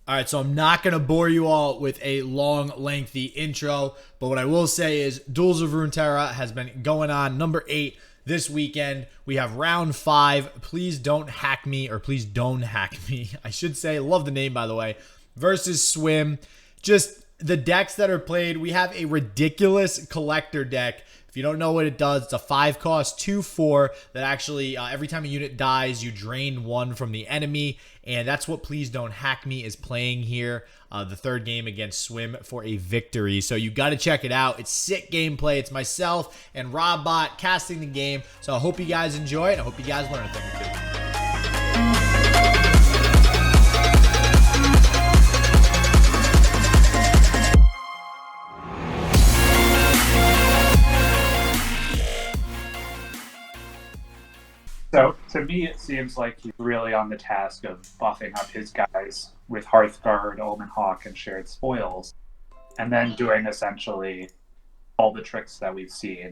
All right, so I'm not going to bore you all with a long, lengthy intro, but what I will say is Duels of Runeterra has been going on. Number 8 this weekend. We have round 5. Please don't hack me, or please don't hack me. I should say, love the name, by the way, versus Swim. Just the decks that are played. We have a ridiculous collector deck. If you don't know what it does, it's a 5-cost 2/4 that actually, every time a unit dies, you drain 1 from the enemy. And that's what Please Don't Hack Me is playing here. The third game against Swim for a victory. So you got to check it out. It's sick gameplay. It's myself and Robbot casting the game. So I hope you guys enjoy it. I hope you guys learn a thing or two. So to me, it seems like he's really on the task of buffing up his guys with Hearthguard, Omen Hawk, and Shared Spoils, and then doing essentially all the tricks that we've seen.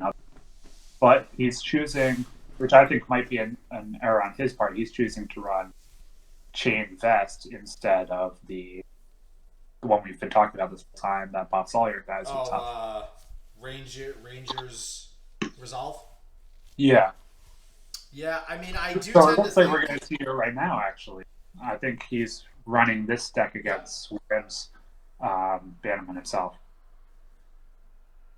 But he's choosing, which I think might be an error on his part, he's choosing to run Chain Vest instead of the one we've been talking about this whole time that buffs all your guys. Rangers Resolve? Yeah. Yeah, I mean, I do So tend it looks to like think... we're going to see it right now, actually. I think he's running this deck against Swim's Bannerman himself.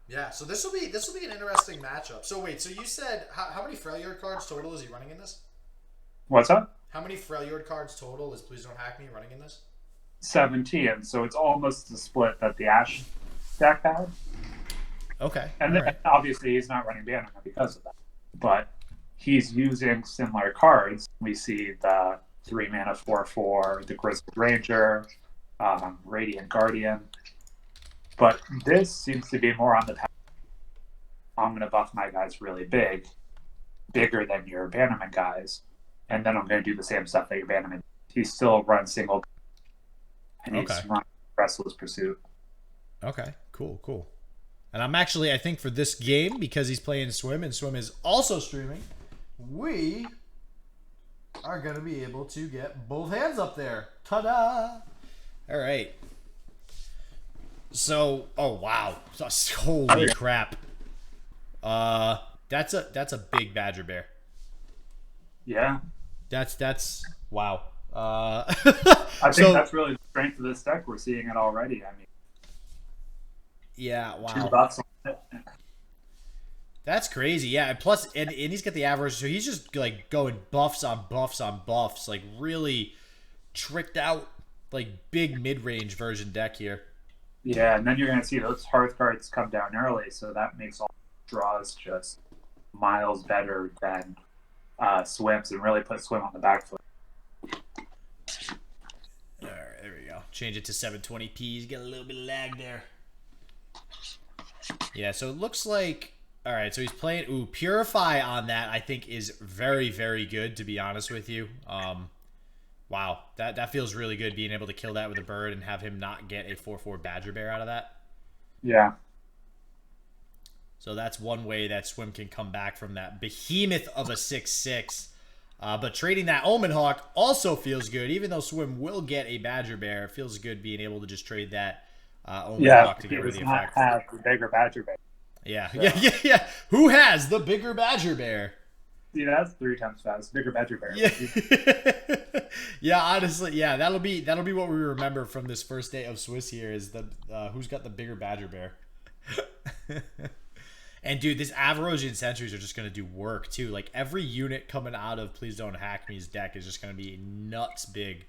Yeah, so this will be an interesting matchup. So wait, so you said how many Freljord cards total is he running in this? What's up? How many Freljord cards total is Please Don't Hack Me running in this? 17, so it's almost the split that the Ash deck had. Okay. And then obviously he's not running Bannerman because of that. But he's using similar cards. We see the 3-mana 4/4, the Grizzled Ranger, Radiant Guardian. But this seems to be more on the path. I'm going to buff my guys really big, bigger than your Bannerman guys, and then I'm going to do the same stuff that your Bannerman. He still runs single, and he's running Restless Pursuit. Okay, cool. And I'm actually, I think for this game, because he's playing Swim, and Swim is also streaming, we are going to be able to get both hands up there. Ta-da! All right. So, oh wow, holy crap! That's a big Badger Bear. Yeah, that's wow. I think that's really the strength of this deck. We're seeing it already. I mean, yeah, wow. 2 buffs on it. That's crazy. Yeah, and plus, and he's got the average, so he's just like going buffs on buffs on buffs, like really tricked out, like big mid-range version deck here. Yeah, and then you're going to see those Hearth cards come down early, so that makes all draws just miles better than Swims, and really put Swim on the back foot. All right, there we go. Change it to 720p. You get a little bit of lag there. Yeah, so it looks like... All right, so he's playing... Ooh, Purify on that, I think, is very, very good, to be honest with you. Wow, that feels really good, being able to kill that with a bird and have him not get a 4/4 Badger Bear out of that. Yeah. So that's one way that Swim can come back from that behemoth of a 6/6. But trading that Omen Hawk also feels good, even though Swim will get a Badger Bear. It feels good being able to just trade that Omen Hawk to get rid of the effect. Yeah, have the bigger Badger Bear. Yeah, so. Yeah. Who has the bigger Badger Bear? See, that's 3 times fast. Bigger Badger Bear. Yeah. Yeah, honestly, yeah, that'll be what we remember from this first day of Swiss here is the who's got the bigger Badger Bear. And dude, this Avarosian Sentries are just gonna do work too. Like every unit coming out of Please Don't Hack Me's deck is just gonna be nuts big.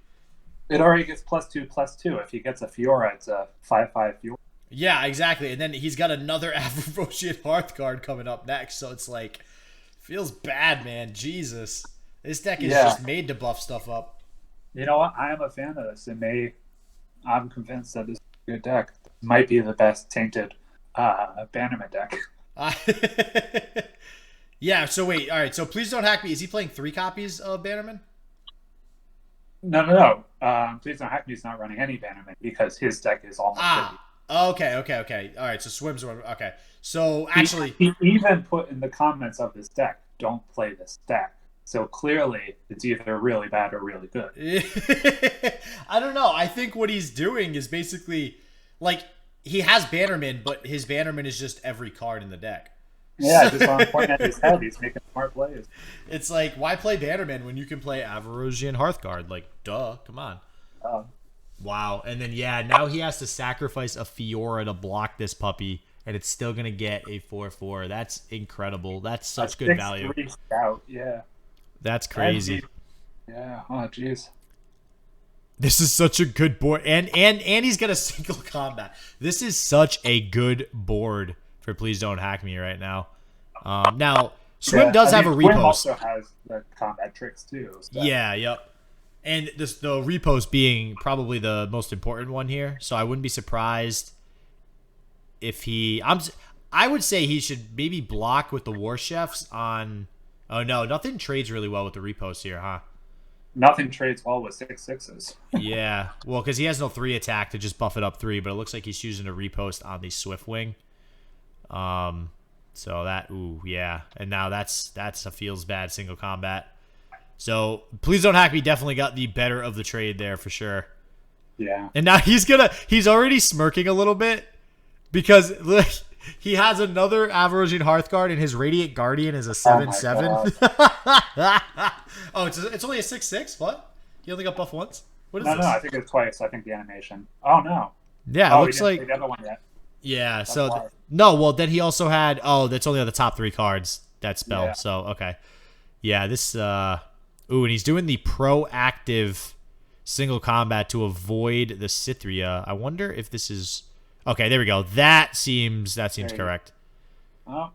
It already gets +2/+2. If he gets a Fiora, it's a 5/5 Fiora. Yeah, exactly. And then he's got another Avarosian Hearthguard coming up next, so it's like feels bad, man. Jesus. This deck is just made to buff stuff up. You know what? I am a fan of this, and I'm convinced that this is a good deck. It might be the best tainted Bannerman deck. Yeah, so wait, all right, so Please Don't Hack Me. Is he playing 3 copies of Bannerman? No. Please Don't Hack Me is not running any Bannerman because his deck is almost 50. Okay. All right, so Swim's one. Okay, so actually... He even put in the comments of his deck, don't play this deck. So clearly, it's either really bad or really good. I don't know. I think what he's doing is basically like he has Bannerman, but his Bannerman is just every card in the deck. Yeah, just on point at his head, he's making smart plays. It's like, why play Bannerman when you can play Avarosian Hearthguard? Like, duh, come on. Wow. And then, yeah, now he has to sacrifice a Fiora to block this puppy, and it's still going to get a 4/4. That's incredible. That's such good value. Scout, yeah. That's crazy. Yeah. Oh, jeez. This is such a good board. And he's got a single combat. This is such a good board for Plzdonhakme right now. Now, Swim does have a repost. Swim also has the combat tricks, too. So. Yeah, yep. And the repost being probably the most important one here. So I wouldn't be surprised if I would say he should maybe block with the War Chefs on... Oh, no. Nothing trades really well with the repost here, huh? Nothing trades well with 6/6s. Yeah. Well, because he has no 3 attack to just buff it up 3, but it looks like he's choosing to repost on the Swift Wing. So that... Ooh, yeah. And now that's a feels bad single combat. So Plzdonhakme definitely got the better of the trade there for sure. Yeah. And now he's already smirking a little bit because look, he has another Avarosian Hearthguard and his Radiant Guardian is a 7/7. Oh, it's only a 6/6? What? You only got buff once? What is this? No, I think it's twice. I think the animation. Oh no. Yeah, it looks like the other one yet. Yeah, so no, well then he also had that's only on the top 3 cards that spell. Yeah. So okay. Yeah, this ooh, and he's doing the proactive single combat to avoid the Cithria. I wonder if this is... Okay, there we go. That seems correct. Oh.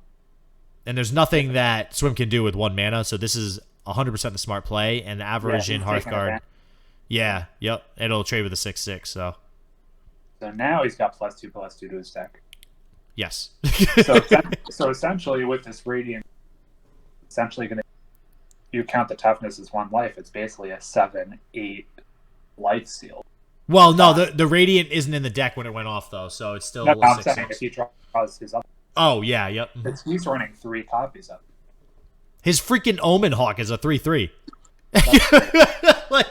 And there's nothing that Swim can do with 1 mana, so this is 100% the smart play. And the Avarosian Hearthguard... Yeah, yep. It'll trade with a 6/6, so... So now he's got +2/+2 to his deck. Yes. So essentially with this Radiant, essentially going to... You count the toughness as 1 life, it's basically a 7/8 life steal. Well, no, the Radiant isn't in the deck when it went off, though, so it's still... No, I'm saying if he draws his up. Oh, yeah, yep. He's running 3 copies of it. His freaking Omen Hawk is a 3/3. like,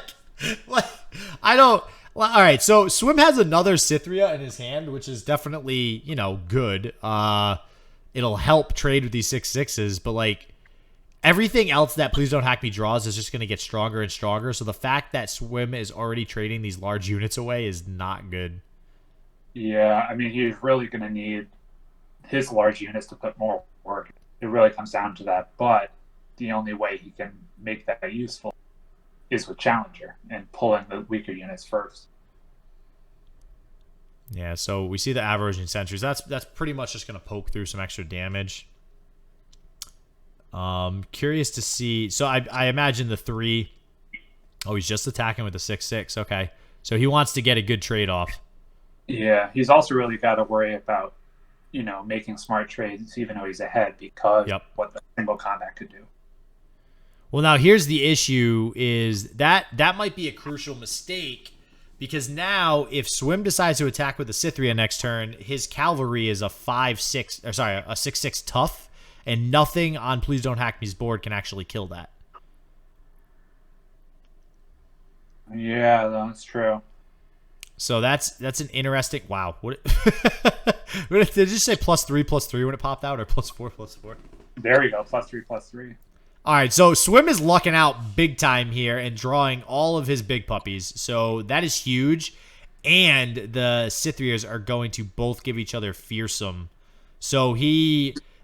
I don't... Well, all right, so Swim has another Cithria in his hand, which is definitely, good. It'll help trade with these 6/6s, but, like... Everything else that Plzdonhakme draws is just going to get stronger and stronger. So the fact that Swim is already trading these large units away is not good. Yeah, I mean, he's really going to need his large units to put more work. It really comes down to that. But the only way he can make that useful is with Challenger and pulling the weaker units first. Yeah, so we see the Avarosian Sentries. That's pretty much just going to poke through some extra damage. Curious to see. So I imagine the 3. Oh, he's just attacking with the 6/6. Okay, so he wants to get a good trade off. Yeah, he's also really got to worry about making smart trades even though he's ahead because what the single combat could do. Well, now here's the issue: is that might be a crucial mistake because now if Swim decides to attack with the Cithria next turn, his cavalry is a 5/6. Or sorry, a 6/6 tough. And nothing on Plzdonhakme's board can actually kill that. Yeah, that's true. So that's an interesting... Wow. What did you say +3/+3 when it popped out, or +4/+4? There we go, +3/+3. All right, so Swim is lucking out big time here and drawing all of his big puppies. So that is huge. And the Cithrias are going to both give each other fearsome. So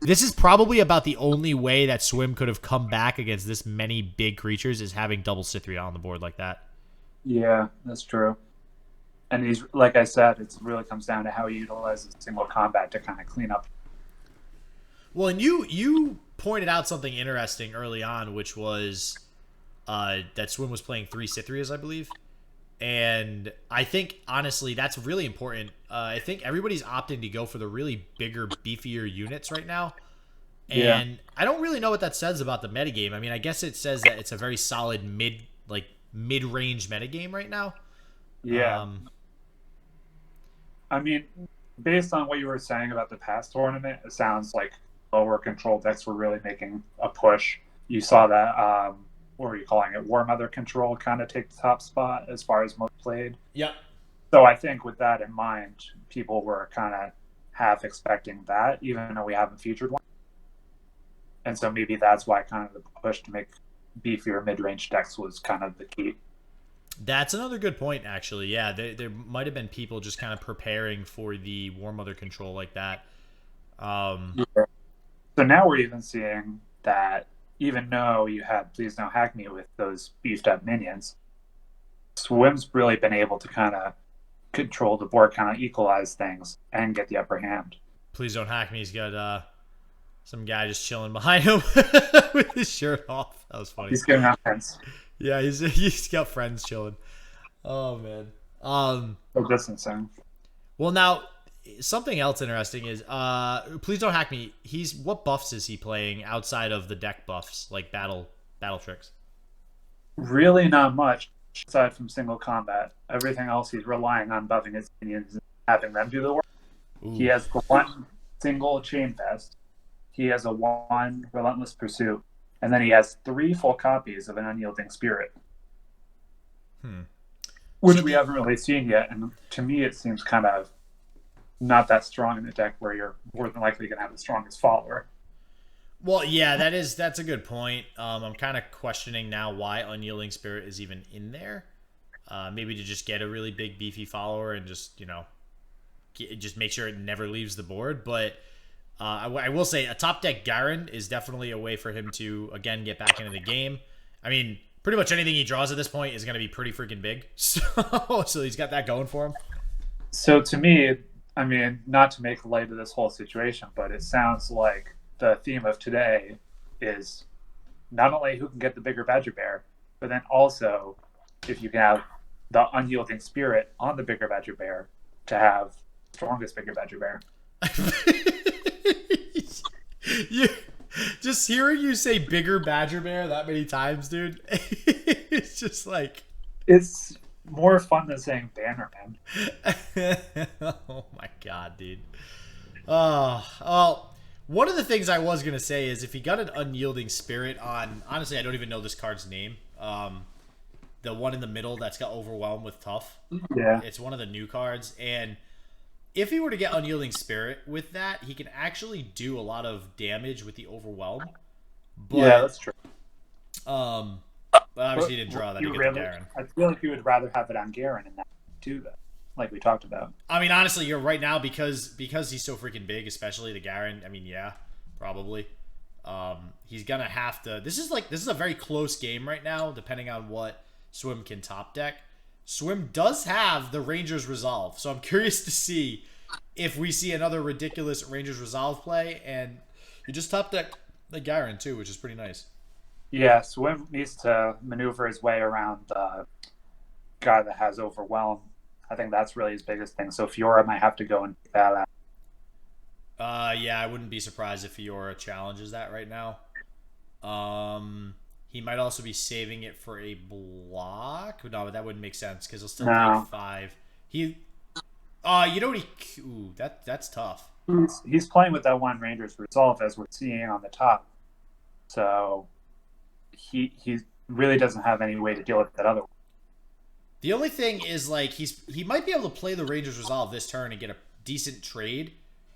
this is probably about the only way that Swim could have come back against this many big creatures is having double Cithria on the board like that. Yeah, that's true. And he's, like I said, it really comes down to how he utilizes single combat to kind of clean up. Well, and you pointed out something interesting early on, which was that Swim was playing 3 Cithrias, I believe. And I think, honestly, that's really important. I think everybody's opting to go for the really bigger, beefier units right now. And I don't really know what that says about the metagame. I mean, I guess it says that it's a very solid mid-range metagame right now. Yeah. I mean, based on what you were saying about the past tournament, it sounds like lower control decks were really making a push. You saw that what are you calling it, War Mother control kind of take the top spot as far as most played. Yep. So I think with that in mind, people were kind of half expecting that, even though we haven't featured one. And so maybe that's why kind of the push to make beefier mid-range decks was kind of the key. That's another good point, actually. Yeah, there might have been people just kind of preparing for the War Mother control like that. Yeah. So now we're even seeing that even though you had Plzdonhakme with those beefed up minions, Swim's really been able to kind of control the board, kind of equalize things, and get the upper hand. Plzdonhakme's got some guy just chilling behind him with his shirt off. That was funny. He's getting offense. Yeah, he's got friends chilling. Oh man. So distancing. Well, now something else interesting is Plzdonhakme. What buffs is he playing outside of the deck buffs, like battle tricks? Really not much aside from single combat. Everything else he's relying on buffing his minions and having them do the work. Ooh. He has the one single chain vest. He has a one relentless pursuit. And then he has 3 full copies of an unyielding spirit. Which we haven't really seen yet. And to me, it seems kind of not that strong in the deck where you're more than likely going to have the strongest follower. Well, yeah, that's a good point. I'm kind of questioning now why Unyielding Spirit is even in there. Maybe to just get a really big beefy follower and just, just make sure it never leaves the board. But I will say a top deck Garen is definitely a way for him to, again, get back into the game. I mean, pretty much anything he draws at this point is going to be pretty freaking big. So he's got that going for him. So to me, I mean, not to make light of this whole situation, but it sounds like the theme of today is not only who can get the bigger Badger Bear, but then also if you can have the Unyielding Spirit on the bigger Badger Bear to have the strongest bigger Badger Bear. Just hearing you say bigger Badger Bear that many times, dude, it's just like... It's more fun than saying Bannerman. Oh my god, dude. Well, one of the things I was going to say is if he got an Unyielding Spirit on... Honestly, I don't even know this card's name. The one in the middle that's got Overwhelmed with Tough. Yeah. It's one of the new cards, and... If he were to get Unyielding Spirit with that, he can actually do a lot of damage with the Overwhelm. But, yeah, that's true. But obviously he didn't draw that to get the Garen. I feel like you would rather have it on Garen in that too, though, like we talked about. I mean, honestly, you're right now because he's so freaking big, especially the Garen. I mean, yeah, probably. He's gonna have to. This is a very close game right now, depending on what Swim can top deck. Swim does have the Ranger's Resolve, so I'm curious to see if we see another ridiculous Ranger's Resolve play, and you just top deck the Garen too, which is pretty nice. Yeah, Swim needs to maneuver his way around the guy that has Overwhelm. I think that's really his biggest thing. So Fiora might have to go and take that out. Yeah, I wouldn't be surprised if Fiora challenges that right now. He might also be saving it for a block. No, but that wouldn't make sense because he'll still take 5. You know what ooh, that's tough. He's playing with that one Ranger's Resolve as we're seeing on the top. So he really doesn't have any way to deal with that other one. The only thing is like he might be able to play the Ranger's Resolve this turn and get a decent trade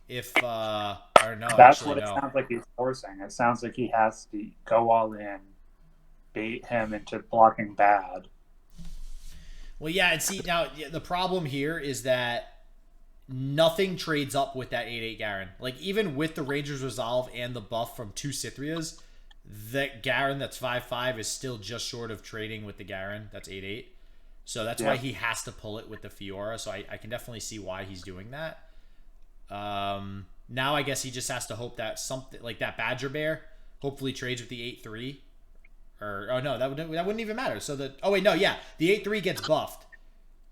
if I don't know. That's what it sounds like he's forcing. It sounds like he has to go all in, bait him into blocking bad. Well, yeah, and see, now the problem here is that nothing trades up with that 8/8 Garen. Like, even with the Ranger's Resolve and the buff from 2 Cythrias, that Garen that's 5/5 is still just short of trading with the Garen that's 8/8. So that's why he has to pull it with the Fiora. So I can definitely see why he's doing that. Now I guess he just has to hope that something like that Badger Bear hopefully trades with the 8/3. Or oh no, that wouldn't even matter. So the the 8/3 gets buffed,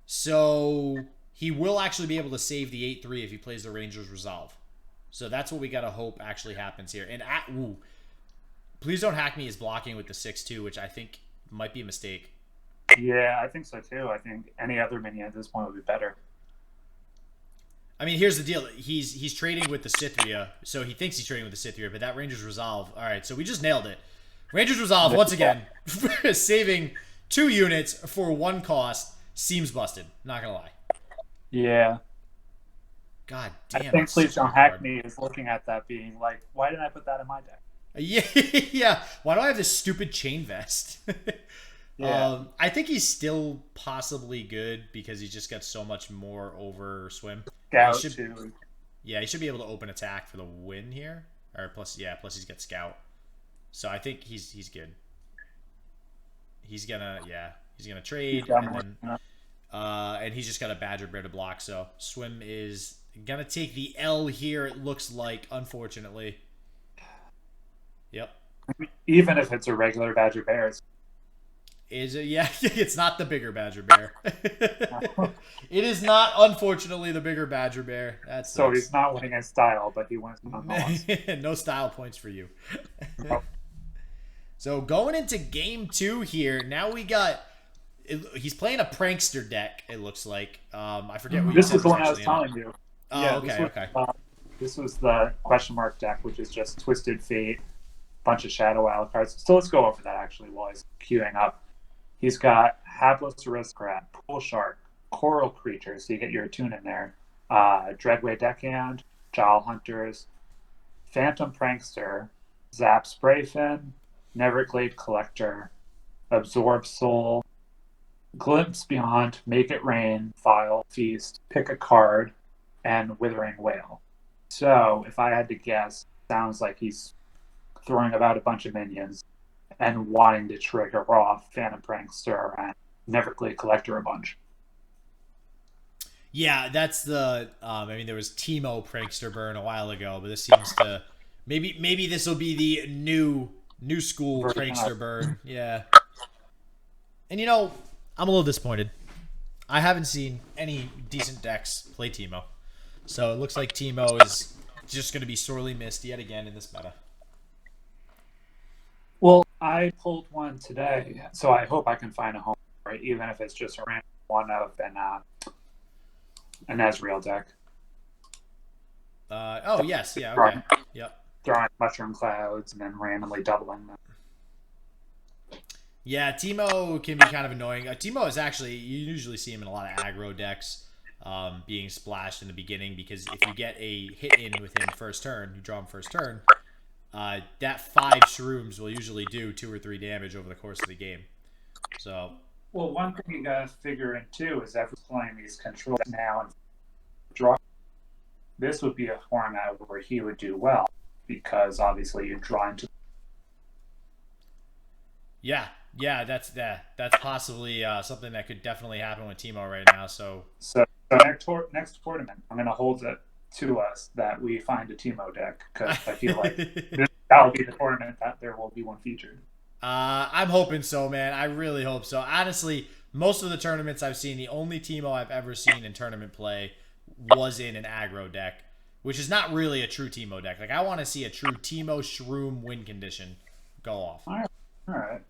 so he will actually be able to save the 8/3 if he plays the Ranger's Resolve. So that's what we gotta hope actually happens here. And Plzdonhakme is blocking with the 6/2, which I think might be a mistake. Yeah, I think so too. I think any other minion at this point would be better. I mean, here's the deal. He's trading with the Cythria, so he thinks he's trading with the Cythria, but that Ranger's Resolve. All right, so we just nailed it. Rangers Resolve, once again, saving 2 units for 1 cost seems busted. Not going to lie. Yeah. God I damn, think that's Please such a Don't good Hack card. Me is looking at that being like, why didn't I put that in my deck? Yeah, yeah. Why do I have this stupid chain vest? Yeah. I think he's still possibly good because he just got so much more over swim. And he Scout should, too. yeah, he should be able to open attack for the win here. Or plus, yeah, plus he's got scout. So I think he's good. He's gonna He's trade got and more. then and he's just got a Badger Bear to block. So swim is gonna take the L here. It looks like, unfortunately. Yep. Even if it's a regular Badger Bears. Is it? Yeah, it's not the bigger Badger Bear. It is not, unfortunately, the bigger Badger Bear. That So sucks. he's not winning in style, but he wins nonetheless. No style points for you. So going into game 2 here, now we got. He's playing a prankster deck. It looks like. I forget what you This said is the one I was actually telling you. Oh, Yeah, okay, okay. This was the question mark deck, which is just Twisted Fate, bunch of Shadow Wild cards. So let's go over that actually while he's queuing up. He's got Hapless Aristocrat, Pool Shark, Coral Creature, so you get your tune in there. Dreadway Deckhand, Jowl Hunters, Phantom Prankster, Zap Sprayfin, Neverglade Collector, Absorb Soul, Glimpse Beyond, Make It Rain, File, Feast, Pick a Card, and Withering Whale. So, if I had to guess, sounds like he's throwing about a bunch of minions and wanting to trigger off Phantom Prankster and Neverglade Collector a bunch. Yeah, that's the. I mean, there was Teemo Prankster Burn a while ago, but this seems to maybe this will be the new school Prankster Burn. Yeah, and I'm a little disappointed. I haven't seen any decent decks play Teemo, so it looks like Teemo is just going to be sorely missed yet again in this meta. Well, I pulled one today, so I hope I can find a home for it, even if it's just a random one of an Ezreal deck. Oh yes, yeah, okay, yep. Throwing Mushroom Clouds and then randomly doubling them. Yeah, Teemo can be kind of annoying. Teemo is actually, you usually see him in a lot of aggro decks, being splashed in the beginning, because if you get a hit in with him first turn, you draw him first turn, that 5 shrooms will usually do 2 or 3 damage over the course of the game. So, well, one thing you gotta figure in too is everyone's playing these controls now and draw. This would be a format where he would do well, because obviously you draw into. Yeah, that's possibly something that could definitely happen with Teemo right now. So next tournament, I'm gonna hold it to us that we find a Teemo deck, because I feel like that'll be the tournament that there will be one featured. I'm hoping so, man. I really hope so. Honestly, most of the tournaments I've seen, the only Teemo I've ever seen in tournament play was in an aggro deck, which is not really a true Teemo deck. Like, I want to see a true Teemo Shroom win condition go off. All right.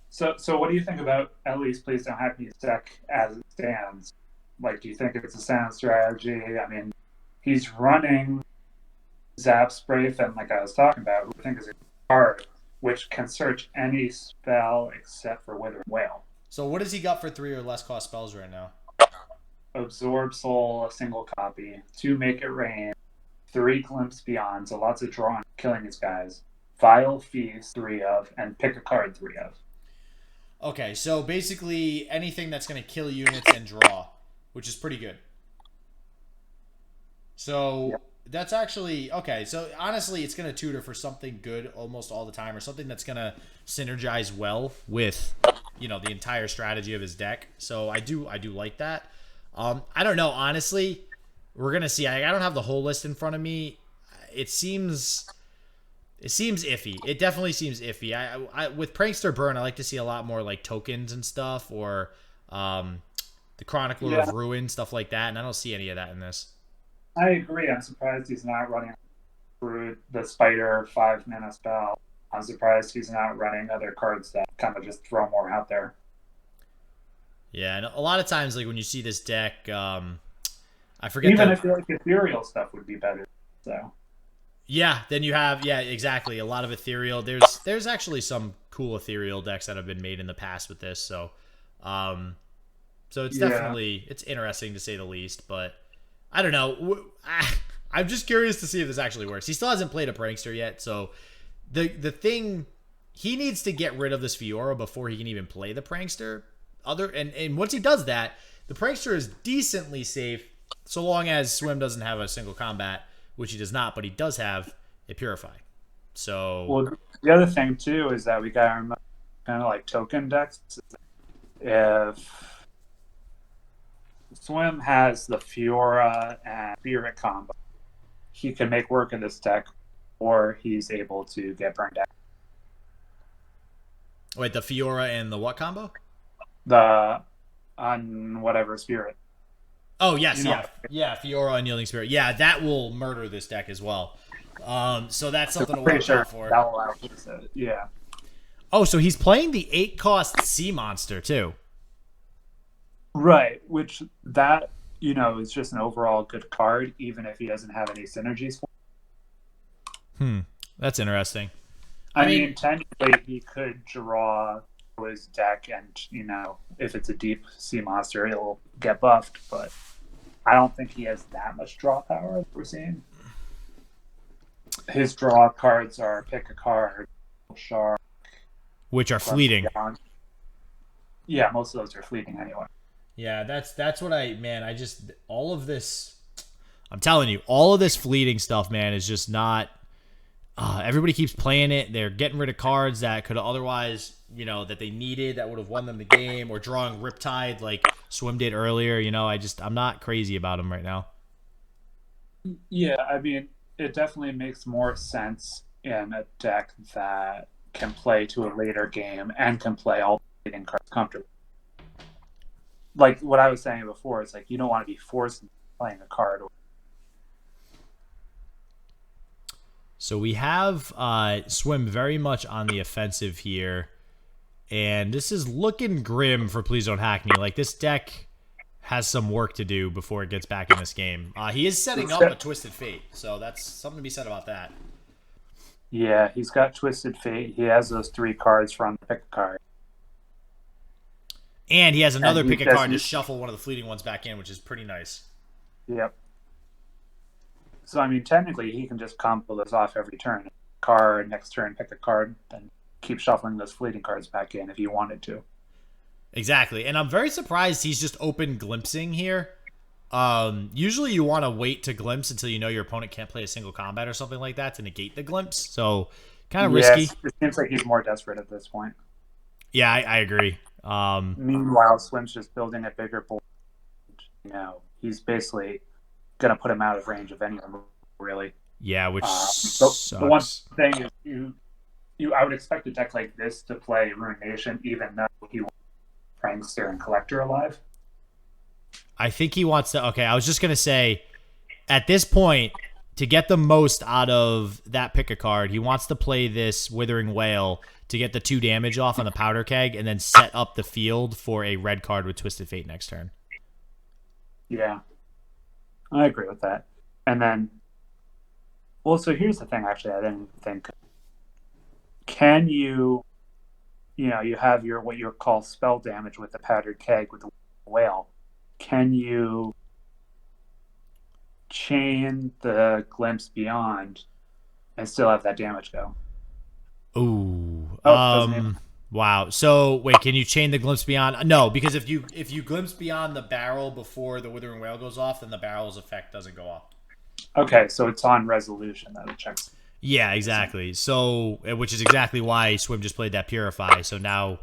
So what do you think about, at least Please Don't Hack Me's deck as it stands? Like, do you think it's a sound strategy? I mean, he's running Zap Sprayfin, like I was talking about, which I think is a card which can search any spell except for Withering Whale. So what does he got for 3 or less cost spells right now? Absorb Soul, a single copy. 2 Make It Rain. 3 Glimpse Beyond, so lots of drawing, killing his guys. File Feast, 3 of, and Pick a Card, 3 of. Okay, so basically anything that's going to kill units and draw, which is pretty good. So that's actually okay. So honestly, it's going to tutor for something good almost all the time, or something that's going to synergize well with, the entire strategy of his deck. So I do like that. I don't know, honestly. We're going to see. I don't have the whole list in front of me. It seems iffy. It definitely seems iffy. I with Prankster Burn, I like to see a lot more like tokens and stuff, or the Chronicler of Ruin, stuff like that, and I don't see any of that in this. I agree. I'm surprised he's not running through the Spider 5-mana spell. I'm surprised he's not running other cards that kind of just throw more out there. Yeah, and a lot of times, like when you see this deck, I forget. Even I feel like ethereal stuff would be better. So. Yeah, then you have exactly, a lot of ethereal. There's actually some cool ethereal decks that have been made in the past with this, um so it's Yeah. definitely it's interesting to say the least, but I don't know. I'm just curious to see if this actually works. He still hasn't played a prankster yet, so the thing, he needs to get rid of this Fiora before he can even play the prankster. And once he does that, the prankster is decently safe so long as Swim doesn't have a single combat, which he does not, but he does have a Purify. So Well, the other thing too is that we got our kind of like token decks. If Swim has the Fiora and Spirit combo, he can make work of this deck, or he's able to get burned out. wait, the Fiora and the what combo? The on whatever Spirit. Oh yes, You know, yeah, Fiora Unyielding Spirit. Yeah, that will murder this deck as well. So that's something to pretty watch sure out for. that will outpace it. Yeah. Oh, so he's playing the 8-cost Sea Monster too. Right, which that is just an overall good card, even if he doesn't have any synergies. That's interesting. I mean, technically, he could draw his deck, and if it's a deep sea monster, it'll get buffed. But I don't think he has that much draw power that we're seeing. His draw cards are pick a card, shark, Which are fleeting. beyond. Yeah, most of those are fleeting anyway. Yeah, that's what I just, all of this, I'm telling you, all of this fleeting stuff, man, is just not, everybody keeps playing it. They're getting rid of cards that could otherwise, that they needed, that would have won them the game, or drawing Riptide like Swim did earlier. I'm not crazy about them right now. Yeah, I mean, it definitely makes more sense in a deck that can play to a later game and can play all the leading cards comfortably. Like what I was saying before, it's like you don't want to be forced into playing a card. So we have Swim very much on the offensive here, and this is looking grim for Plzdonhakme. Like, this deck has some work to do before it gets back in this game. He is setting up a Twisted Fate, so that's something to be said about that. Yeah, he's got Twisted Fate. He has those 3 cards from the pick a card. And he has another And he pick a card to doesn't- shuffle one of the fleeting ones back in, which is pretty nice. Yep. So I mean, technically, he can just combo those off every turn. Card next turn, pick a card, then keep shuffling those fleeting cards back in if he wanted to. Exactly. And I'm very surprised he's just open glimpsing here. Usually you want to wait to glimpse until you know your opponent can't play a single combat or something like that to negate the glimpse. So kind of risky. It seems like he's more desperate at this point. Yeah, I agree. Meanwhile, Swim's just building a bigger board. He's basically going to put him out of range of anyone, really. Yeah, which the one thing is, I would expect a deck like this to play Rune Nation, even though he wants Prankster and Collector alive. I think he wants to. Okay, I was just going to say, at this point, to get the most out of that pick a card, he wants to play this Withering Whale to get the 2 damage off on the powder keg and then set up the field for a red card with Twisted Fate next turn. Yeah, I agree with that. And then, well, so here's the thing, actually, I didn't think. Can you have your what you call spell damage with the powdered keg with the whale. Can you chain the Glimpse Beyond and still have that damage go? Ooh. doesn't even- Wow. So wait, can you chain the Glimpse Beyond? No, because if you Glimpse Beyond the barrel before the Withering Whale goes off, then the barrel's effect doesn't go off. Okay, so it's on resolution that it checks. Yeah, exactly. So, which is exactly why Swim just played that Purify. So now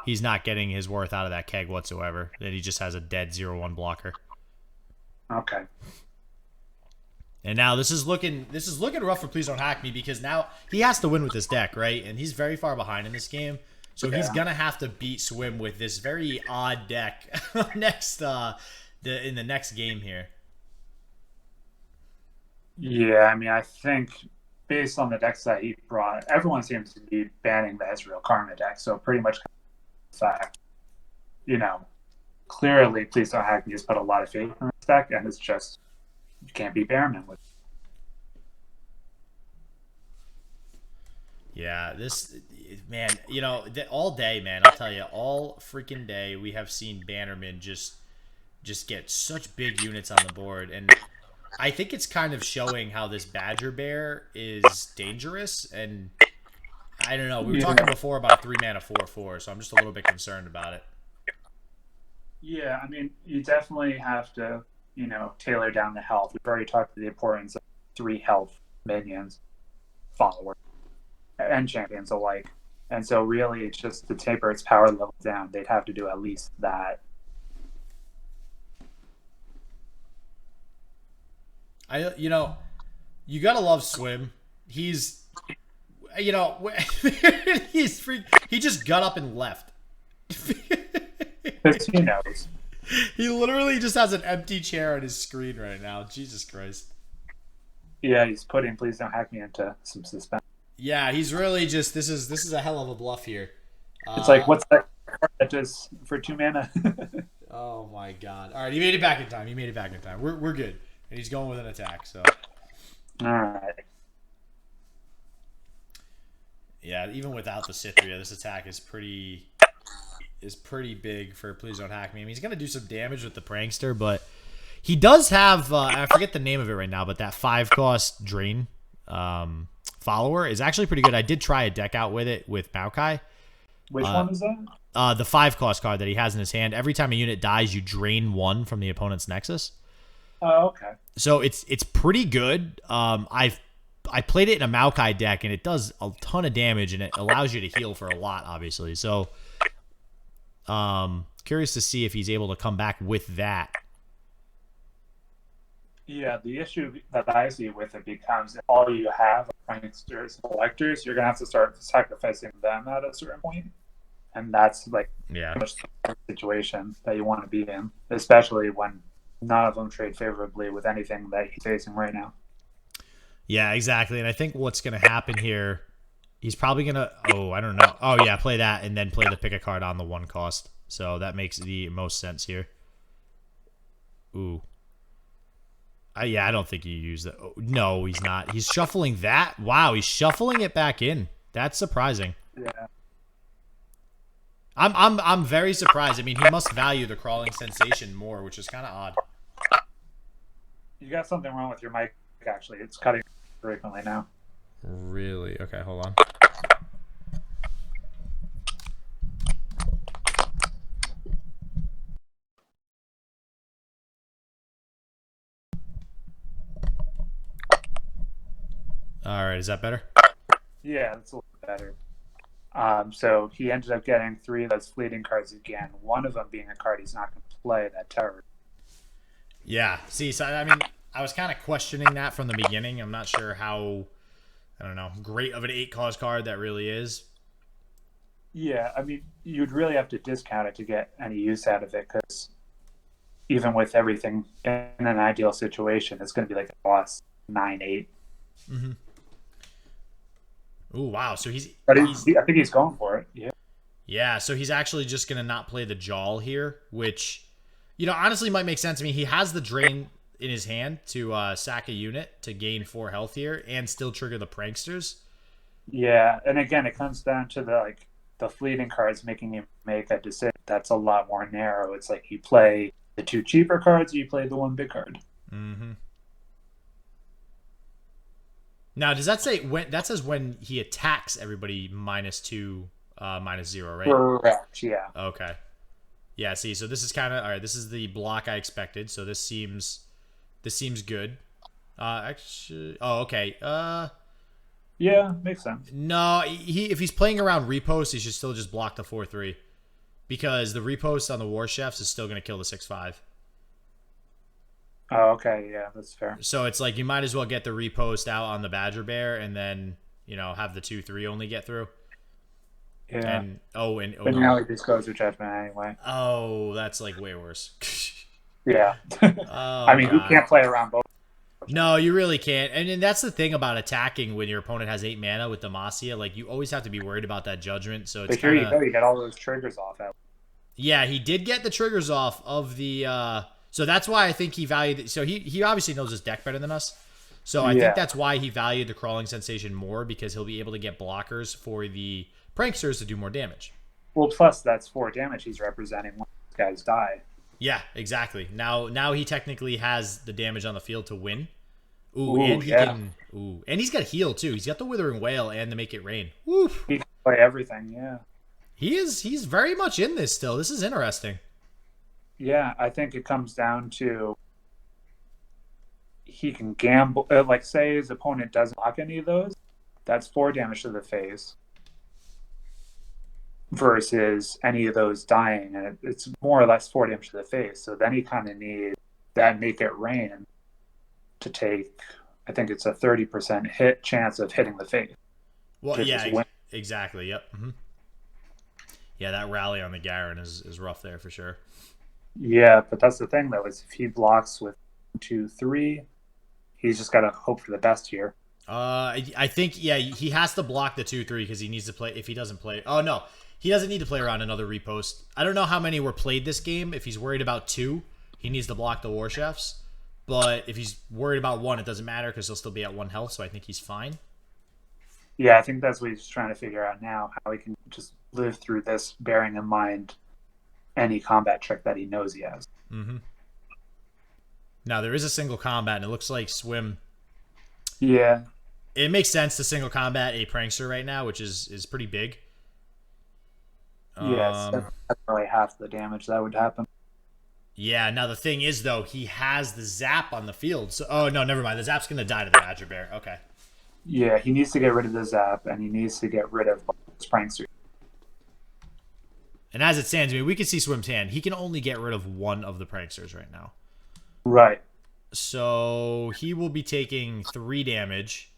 he's not getting his worth out of that keg whatsoever. Then he just has a dead 0-1 blocker. Okay. And now this is looking rough for Plzdonhakme because now he has to win with this deck, right? And he's very far behind in this game. So he's gonna have to beat Swim with this very odd deck in the next game here. Yeah, I mean, I think based on the decks that he brought, everyone seems to be banning the Ezreal Karma deck. So pretty much, fact, clearly Plzdonhakme has put a lot of faith in this deck, and it's just you can't beat Bearman with. Yeah, this man, all day, man. I'll tell you, all freaking day, we have seen Bannerman just get such big units on the board, and I think it's kind of showing how this Badger Bear is dangerous. And I don't know. We were talking before about a 3-mana 4/4, so I'm just a little bit concerned about it. Yeah, I mean, you definitely have to, tailor down the health. We've already talked to the importance of 3 health minions, followers, and champions alike. And so really it's just to taper its power level down, they'd have to do at least that. You gotta love Swim. He's he just got up and left. Because he knows. He literally just has an empty chair on his screen right now. Jesus Christ. Yeah, he's putting Plzdonhakme into some suspense. Yeah, he's really just this is a hell of a bluff here. It's like, what's that card that does for 2 mana? Oh my god. Alright, he made it back in time. We're good. And he's going with an attack, so. Alright. Yeah, even without the Cithria, this attack is pretty big for Plzdonhakme. I mean, he's gonna do some damage with the Prankster, but he does have I forget the name of it right now, but that 5-cost Drain follower is actually pretty good. I did try a deck out with it with Maokai. Which one is that? The 5-cost card that he has in his hand. Every time a unit dies, you drain 1 from the opponent's Nexus. Oh, okay. So it's pretty good. I played it in a Maokai deck, and it does a ton of damage, and it allows you to heal for a lot, obviously. So, curious to see if he's able to come back with that. Yeah, the issue that I see with it becomes if all you have are pranksters and collectors, you're going to have to start sacrificing them at a certain point. And that's like the situation that you want to be in, especially when none of them trade favorably with anything that he's facing right now. Yeah, exactly. And I think what's going to happen here, he's probably going to, I don't know. Oh, yeah, play that and then play the pick a card on the 1 cost. So that makes the most sense here. Ooh. Yeah, I don't think you use that. Oh, no, he's not. He's shuffling that. Wow, he's shuffling it back in. That's surprising. Yeah. I'm very surprised. I mean, he must value the Crawling Sensation more, which is kind of odd. You got something wrong with your mic, actually. It's cutting frequently now. Really? Okay, hold on. All right, is that better? Yeah, that's a little better. So he ended up getting 3 of those fleeting cards again. One of them being a card he's not going to play, that terror. Yeah. See, so I mean, I was kind of questioning that from the beginning. I'm not sure how, I don't know, great of an 8-cost card that really is. Yeah, I mean, you'd really have to discount it to get any use out of it, because even with everything in an ideal situation, it's going to be like a boss 9-8. Mm-hmm. Oh wow! So I think he's going for it. Yeah. Yeah. So he's actually just gonna not play the Jawl here, which, honestly might make sense. I mean, he has the Drain in his hand to sack a unit to gain 4 health here and still trigger the Pranksters. Yeah, and again, it comes down to the fleeting cards making you make a decision that's a lot more narrow. It's like you play the 2 cheaper cards, or you play the 1 big card. Mm-hmm. Now, does that say that says when he attacks everybody -2, -0, right? Correct. Yeah. Okay. Yeah. See, so this is kind of all right. This is the block I expected. So this seems good. Actually, oh, okay. Yeah, makes sense. No, if he's playing around repost, he should still just block the 4/3, because the repost on the War Chefs is still going to kill the 6/5. Oh, okay, yeah, that's fair. So it's like you might as well get the repost out on the Badger Bear and then, have the 2/3 only get through. Yeah. But now he just goes to judgment anyway. Oh, that's like way worse. Yeah. Oh, I mean, you can't play around both. No, you really can't. And that's the thing about attacking when your opponent has 8 mana with Demacia. Like, you always have to be worried about that judgment. So it's but here you go, you get all those triggers off. Yeah, he did get the triggers off of the. So that's why I think he valued it. So he obviously knows his deck better than us. So I Yeah. think that's why he valued the crawling sensation more, because he'll be able to get blockers for the pranksters to do more damage. Well, plus that's 4 damage he's representing when these guys die. Yeah, exactly. Now he technically has the damage on the field to win. Ooh, Ooh, and he yeah. can. Ooh, and he's got heal too. He's got the Withering Wail and the Make It Rain. Woof. He can play everything, yeah. He's very much in this still. This is interesting. Yeah, I think it comes down to he can gamble. Like, say his opponent doesn't block any of those, that's 4 damage to the face versus any of those dying, and it's more or less 4 damage to the face. So then he kind of needs that Make It Rain to take, I think it's a 30% hit chance of hitting the face. Well, yeah, exactly. Yep. Mm-hmm. Yeah, that rally on the Garen is rough there for sure. Yeah, but that's the thing though, is if he blocks with 2, 3, he's just got to hope for the best here. I think, yeah, he has to block the 2-3 because he needs to play. If he doesn't play, oh no, he doesn't need to play around another repost. I don't know how many were played this game. If he's worried about 2, he needs to block the War Chefs. But if he's worried about 1, it doesn't matter because he'll still be at 1 health. So I think he's fine. Yeah, I think that's what he's trying to figure out now, how he can just live through this, bearing in mind any combat trick that he knows he has. Mm-hmm. Now, there is a single combat, and it looks like Swim. Yeah. It makes sense to single combat a prankster right now, which is pretty big. Yes, that's really half the damage that would happen. Yeah, now the thing is, though, he has the Zap on the field. So, oh, no, never mind. The Zap's going to die to the Badger Bear. Okay. Yeah, he needs to get rid of the Zap, and he needs to get rid of his prankster. And as it stands, I mean, we can see Swim's hand. He can only get rid of 1 of the pranksters right now. Right. So he will be taking 3 damage.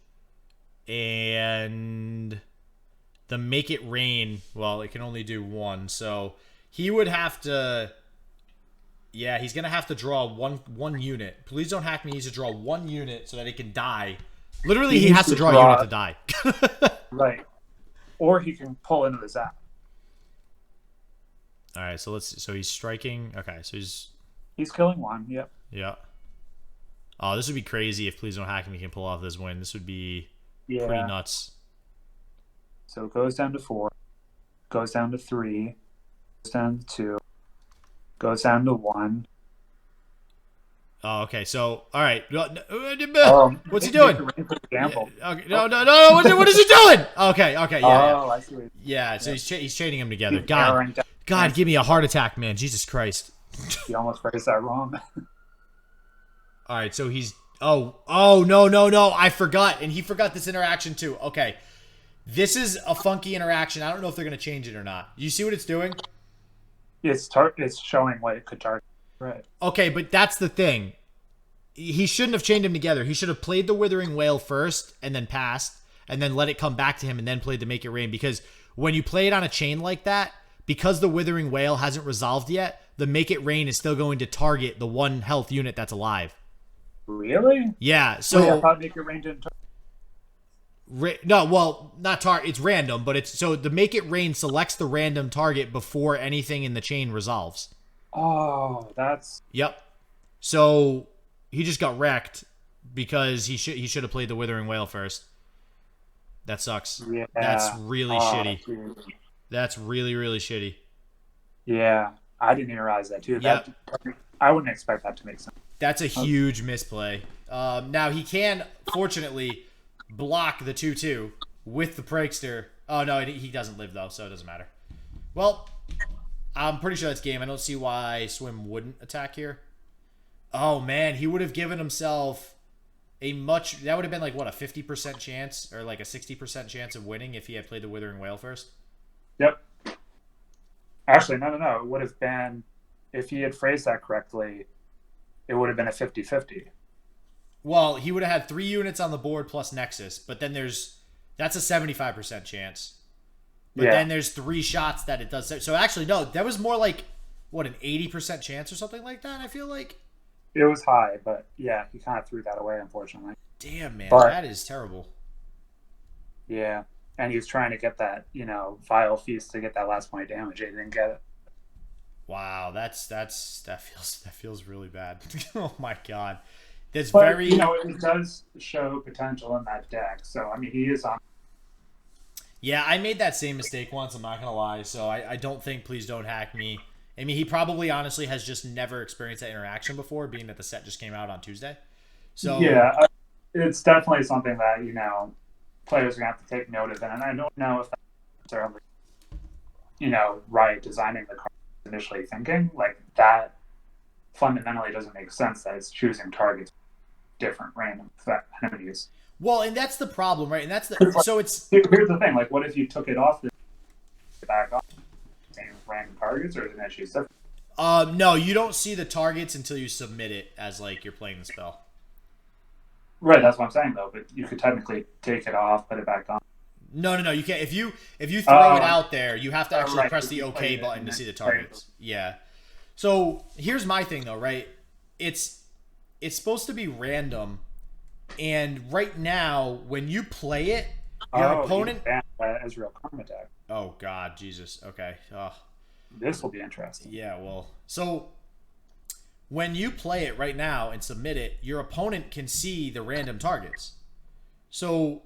And the Make It Rain, well, it can only do 1. So he would have to... Yeah, he's going to have to draw one unit. Plzdonhakme needs to draw 1 unit so that it can die. Literally, he has to draw a unit to die. Right. Or he can pull into the Zap. All right, so he's striking. Okay, so he's killing 1. Yep. Yeah. Oh, this would be crazy if Plzdonhakme can pull off this win. This would be pretty nuts. So it goes down to 4, goes down to 3, goes down to 2, goes down to 1. Oh, okay. So, all right. What's he doing? Yeah, okay. No. What is he doing? Okay. Yeah. I see. Yeah. So he's chaining them together. God, give me a heart attack, man. Jesus Christ. You almost phrased that wrong. All right. So he's. Oh no. I forgot, and he forgot this interaction too. Okay. This is a funky interaction. I don't know if they're gonna change it or not. You see what it's doing? It's showing what it could target. Right. Okay, but that's the thing. He shouldn't have chained them together. He should have played the Withering Wail first and then passed and then let it come back to him and then played the Make It Rain, because when you play it on a chain like that, because the Withering Wail hasn't resolved yet, the Make It Rain is still going to target the 1 health unit that's alive. Really? Yeah, so... Wait, I thought Make It Rain didn't target. No, well, not target. It's random, but it's... So the Make It Rain selects the random target before anything in the chain resolves. Oh, that's... Yep. So he just got wrecked because he should have played the Withering Wail first. That sucks. Yeah. That's really shitty. Dude. That's really, really shitty. Yeah, I didn't even realize that too. Yep. I wouldn't expect that to make sense. That's a huge misplay. Now he can, fortunately, block the 2-2 with the Prankster. Oh, no, he doesn't live, though, so it doesn't matter. Well... I'm pretty sure that's game. I don't see why Swim wouldn't attack here. Oh, man. He would have given himself a much... That would have been like, what, a 50% chance or like a 60% chance of winning if he had played the Withering Wail first? Yep. Actually, no. It would have been... If he had phrased that correctly, it would have been a 50-50. Well, he would have had 3 units on the board plus Nexus, but then that's a 75% chance. But then there's 3 shots that it does. So actually, no, that was more like, what, an 80% chance or something like that, I feel like? It was high, but yeah, he kind of threw that away, unfortunately. Damn, man, that is terrible. Yeah, and he was trying to get that, Vile Feast to get that last point of damage. He didn't get it. Wow, that feels really bad. Oh my god. That's But very. it does show potential in that deck. So I mean, he is on. Yeah, I made that same mistake once. I'm not gonna lie. So I don't think Please Don't Hack Me. I mean, he probably honestly has just never experienced that interaction before, being that the set just came out on Tuesday. So Yeah, it's definitely something that players are gonna have to take note of, and I don't know if that's necessarily right designing the card initially thinking like that. Fundamentally, doesn't make sense that it's choosing targets different random enemies. well, and that's the problem, right? And that's the 'Cause, like, so it's here's the thing: like, what if you took it off the back off same random targets, or is it actually different? no, you don't see the targets until you submit it as like you're playing the spell. Right, that's what I'm saying though. But you could technically take it off, put it back on. No, you can't. If you throw it out there, you have to actually right, press the you OK play it button and to then see the play it. targets. Yeah. So here's my thing though, right? It's supposed to be random, and right now when you play it, your opponent. Ezreal Karma deck. Oh God, Jesus. Okay. Oh, This will be interesting. yeah. Well, so when you play it right now and submit it, your opponent can see the random targets. So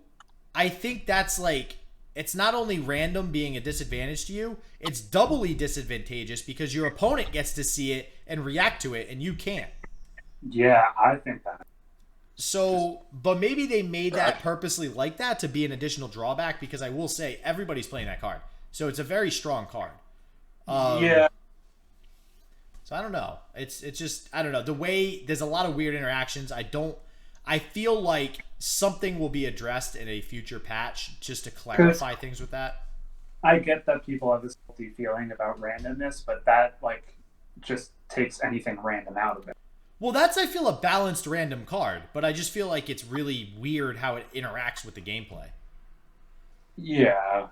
I think that's like, it's not only random being a disadvantage to you, it's doubly disadvantageous because your opponent gets to see it and react to it and you can't. Yeah, I think that. So, but maybe they made that purposely like that to be an additional drawback, because I will say everybody's playing that card. So it's a very strong card. Yeah. So I don't know. It's just, I don't know. The way there's a lot of weird interactions. I feel like something will be addressed in a future patch just to clarify things with that. I get that people have this guilty feeling about randomness, but that like just takes anything random out of it. Well, that's, I feel, a balanced random card, but I just feel like it's really weird how it interacts with the gameplay. Yeah.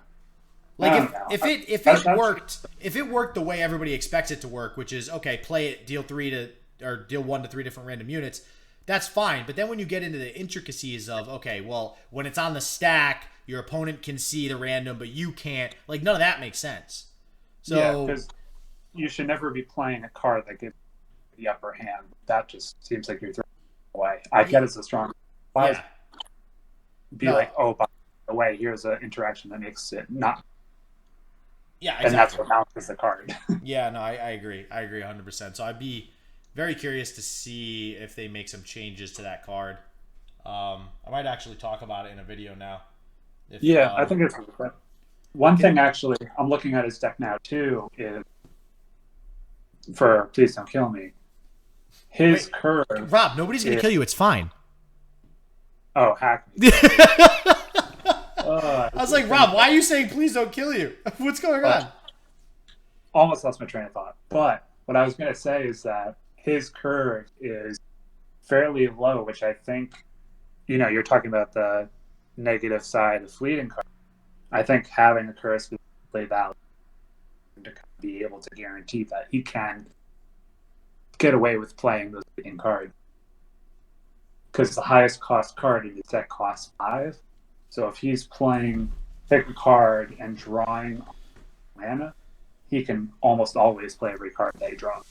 Like if it worked the way everybody expects it to work, which is okay, play it, deal 1 to 3 different random units, that's fine. But then when you get into the intricacies of, okay, well, when it's on the stack, your opponent can see the random, but you can't. Like, none of that makes sense. So yeah, because you should never be playing a card that gives the upper hand. That just seems like you're throwing it away. I get it's a strong. Yeah. Like, oh, by the way, here's an interaction that makes it not. Yeah, exactly. And that's what mounts the card. Yeah, no, I agree. I agree 100%. So I'd be very curious to see if they make some changes to that card. I might actually talk about it in a video now. I think it's one thing. Actually, I'm looking at his deck now too. Is for Please Don't Kill Me. His curve. Rob, nobody's gonna kill you. It's fine. Oh, hack me. I was like, Rob, why are you saying please don't kill you? What's going on? Almost lost my train of thought. But what I was going to say is that his curve is fairly low, which I think, you're talking about the negative side of fleeting cards. I think having a curve specifically valid to be able to guarantee that he can get away with playing those fleeting cards. Because the highest cost card in the deck costs 5. So if he's playing, pick a card and drawing mana, he can almost always play every card that he draws.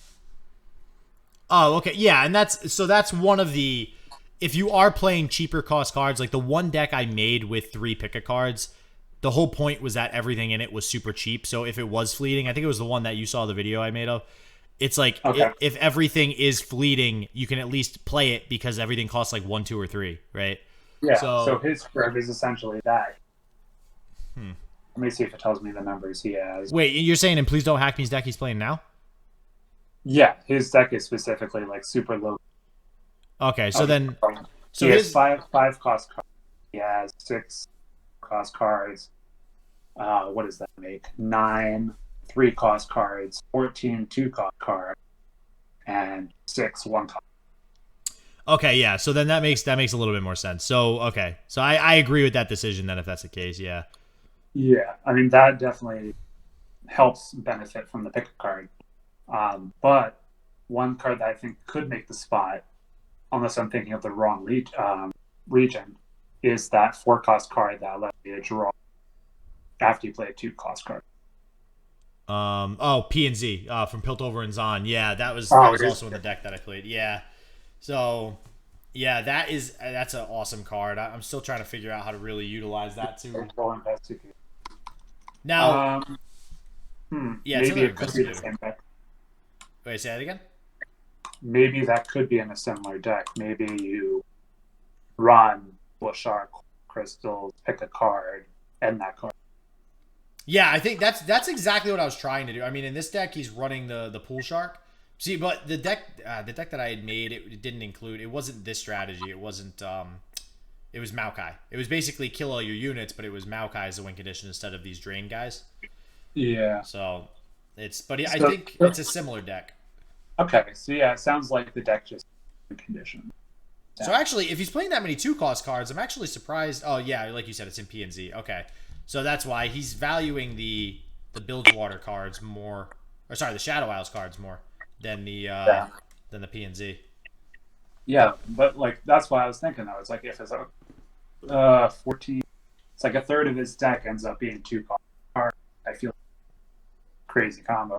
Oh, okay. Yeah, and that's one of the, if you are playing cheaper cost cards, like the one deck I made with 3 pick-a cards, the whole point was that everything in it was super cheap. So if it was fleeting, I think it was the one that you saw the video I made of. It's like, okay. if everything is fleeting, you can at least play it because everything costs like 1, 2, or 3, right? Yeah, so his curve is essentially that. Let me see if it tells me the numbers he has. Wait, you're saying in Please Don't Hack Me's deck he's playing now? Yeah, his deck is specifically like super low. Okay, so then... So he has 5 cost cards. He has 6 cost cards. What does that make? 9 3 cost cards, 14 2 cost cards, and 6 1 cost. Okay, yeah. So then that makes a little bit more sense. So okay, so I agree with that decision then if that's the case. Yeah. Yeah, I mean that definitely helps benefit from the pick card. But one card that I think could make the spot, unless I'm thinking of the wrong region, is that 4 cost card that allows you to draw after you play a 2 cost card. P and Z from Piltover and Zon. Yeah, that was also in the deck that I played. Yeah. So Yeah, that's an awesome card. I'm still trying to figure out how to really utilize that too. Roll investigate. Now, yeah, it's Maybe another it could be the investigator. same deck. Wait, say that again? Maybe that could be in a similar deck. Maybe you run Bull Shark, crystals, pick a card, and that card. Yeah, I think that's exactly what I was trying to do. I mean, in this deck, he's running the pool shark. See, but the deck that I had made, it didn't include. It wasn't this strategy. It wasn't. It was Maokai. It was basically kill all your units, but it was Maokai as a win condition instead of these drain guys. Yeah. So I think it's a similar deck. Okay, so yeah, it sounds like the deck just condition. So actually, if he's playing that many 2-cost cards, I'm actually surprised. Oh yeah, like you said, it's in P and Z. Okay, so that's why he's valuing the Bilgewater cards more, or sorry, the Shadow Isles cards more than the P and Z. Yeah, but like that's why I was thinking though. It's like if it's a 14, it's like a third of his deck ends up being 2-cost cards. I feel crazy combo.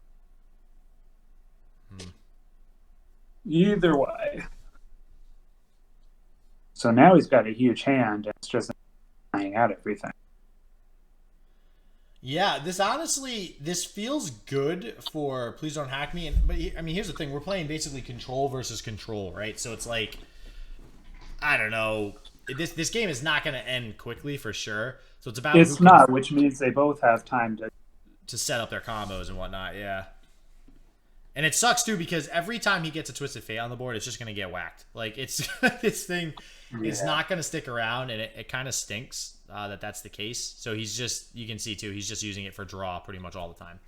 Either way. So now he's got a huge hand, and it's just buying out everything. Yeah, this feels good for Plzdonhakme, but I mean, here's the thing: we're playing basically control versus control, right? So it's like, I don't know, this game is not going to end quickly for sure. So it's about which means they both have time to set up their combos and whatnot. Yeah, and it sucks too because every time he gets a Twisted Fate on the board, it's just going to get whacked. Like it's this thing. It's not going to stick around, and it kind of stinks that's the case. So you can see too, he's just using it for draw pretty much all the time.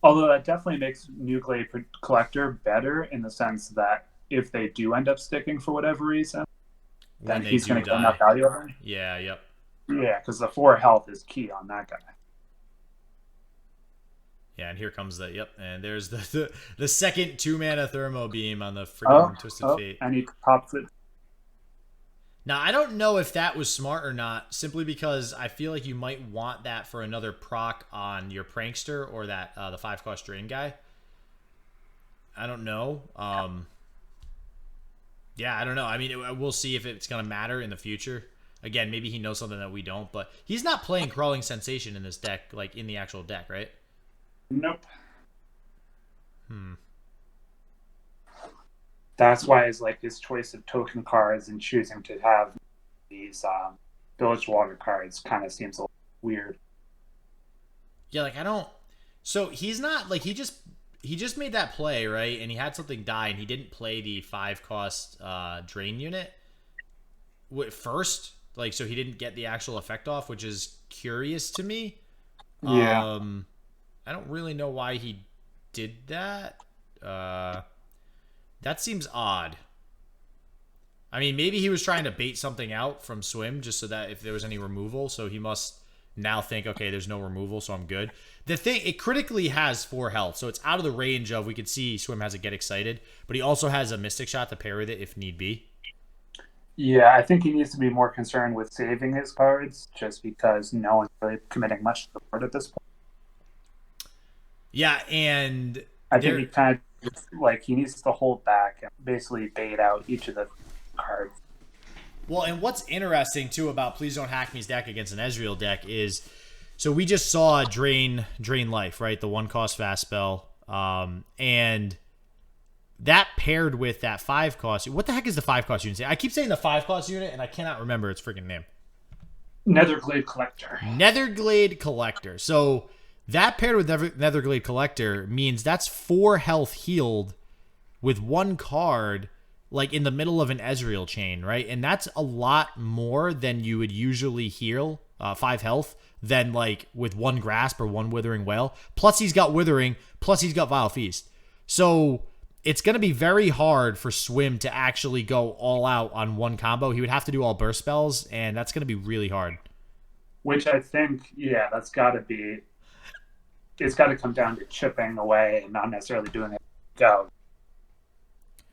Although that definitely makes New Glade Collector better in the sense that if they do end up sticking for whatever reason, then he's going to get enough value of them. Yeah, yep. Yeah, because the 4 health is key on that guy. Yeah, and here comes and there's the second 2-mana Thermo Beam on the freaking Twisted Fate. And he pops it. Now, I don't know if that was smart or not, simply because I feel like you might want that for another proc on your Prankster or that the 5-cost Drain guy. I don't know. Yeah, I don't know. I mean, we'll see if it's going to matter in the future. Again, maybe he knows something that we don't, but he's not playing Crawling Sensation in this deck, like in the actual deck, right? Nope. That's why his choice of token cards and choosing to have these Bilgewater cards kind of seems a little weird. Yeah, like I don't. So he's not like he just made that play, right? And he had something die, and he didn't play the 5-cost drain unit first. Like, so he didn't get the actual effect off, which is curious to me. Yeah. I don't really know why he did that. That seems odd. I mean, maybe he was trying to bait something out from Swim just so that if there was any removal, so he must now think, okay, there's no removal, so I'm good. The thing, it critically has 4 health, so it's out of the range of, we could see Swim has a Get Excited, but he also has a Mystic Shot to pair with it if need be. Yeah, I think he needs to be more concerned with saving his cards, just because no one's really committing much to the board at this point. Yeah, and I think he kind of he needs to hold back and basically bait out each of the cards. Well, and what's interesting too about Plzdonhakme's deck against an Ezreal deck is, so we just saw Drain Life, right? The 1-cost fast spell, and that paired with that 5-cost. What the heck is the 5-cost unit? I keep saying the 5-cost unit, and I cannot remember its freaking name. Netherglade Collector. Netherglade Collector. So that paired with Netherglade Collector means that's 4 health healed with 1 card, like in the middle of an Ezreal chain, right? And that's a lot more than you would usually heal 5 health than like with 1 Grasp or 1 Withering Wail. Plus he's got Withering, plus he's got Vile Feast. So it's going to be very hard for Swim to actually go all out on 1 combo. He would have to do all burst spells, and that's going to be really hard. Which I think, yeah, that's got to be... It's got to come down to chipping away and not necessarily doing it. Go.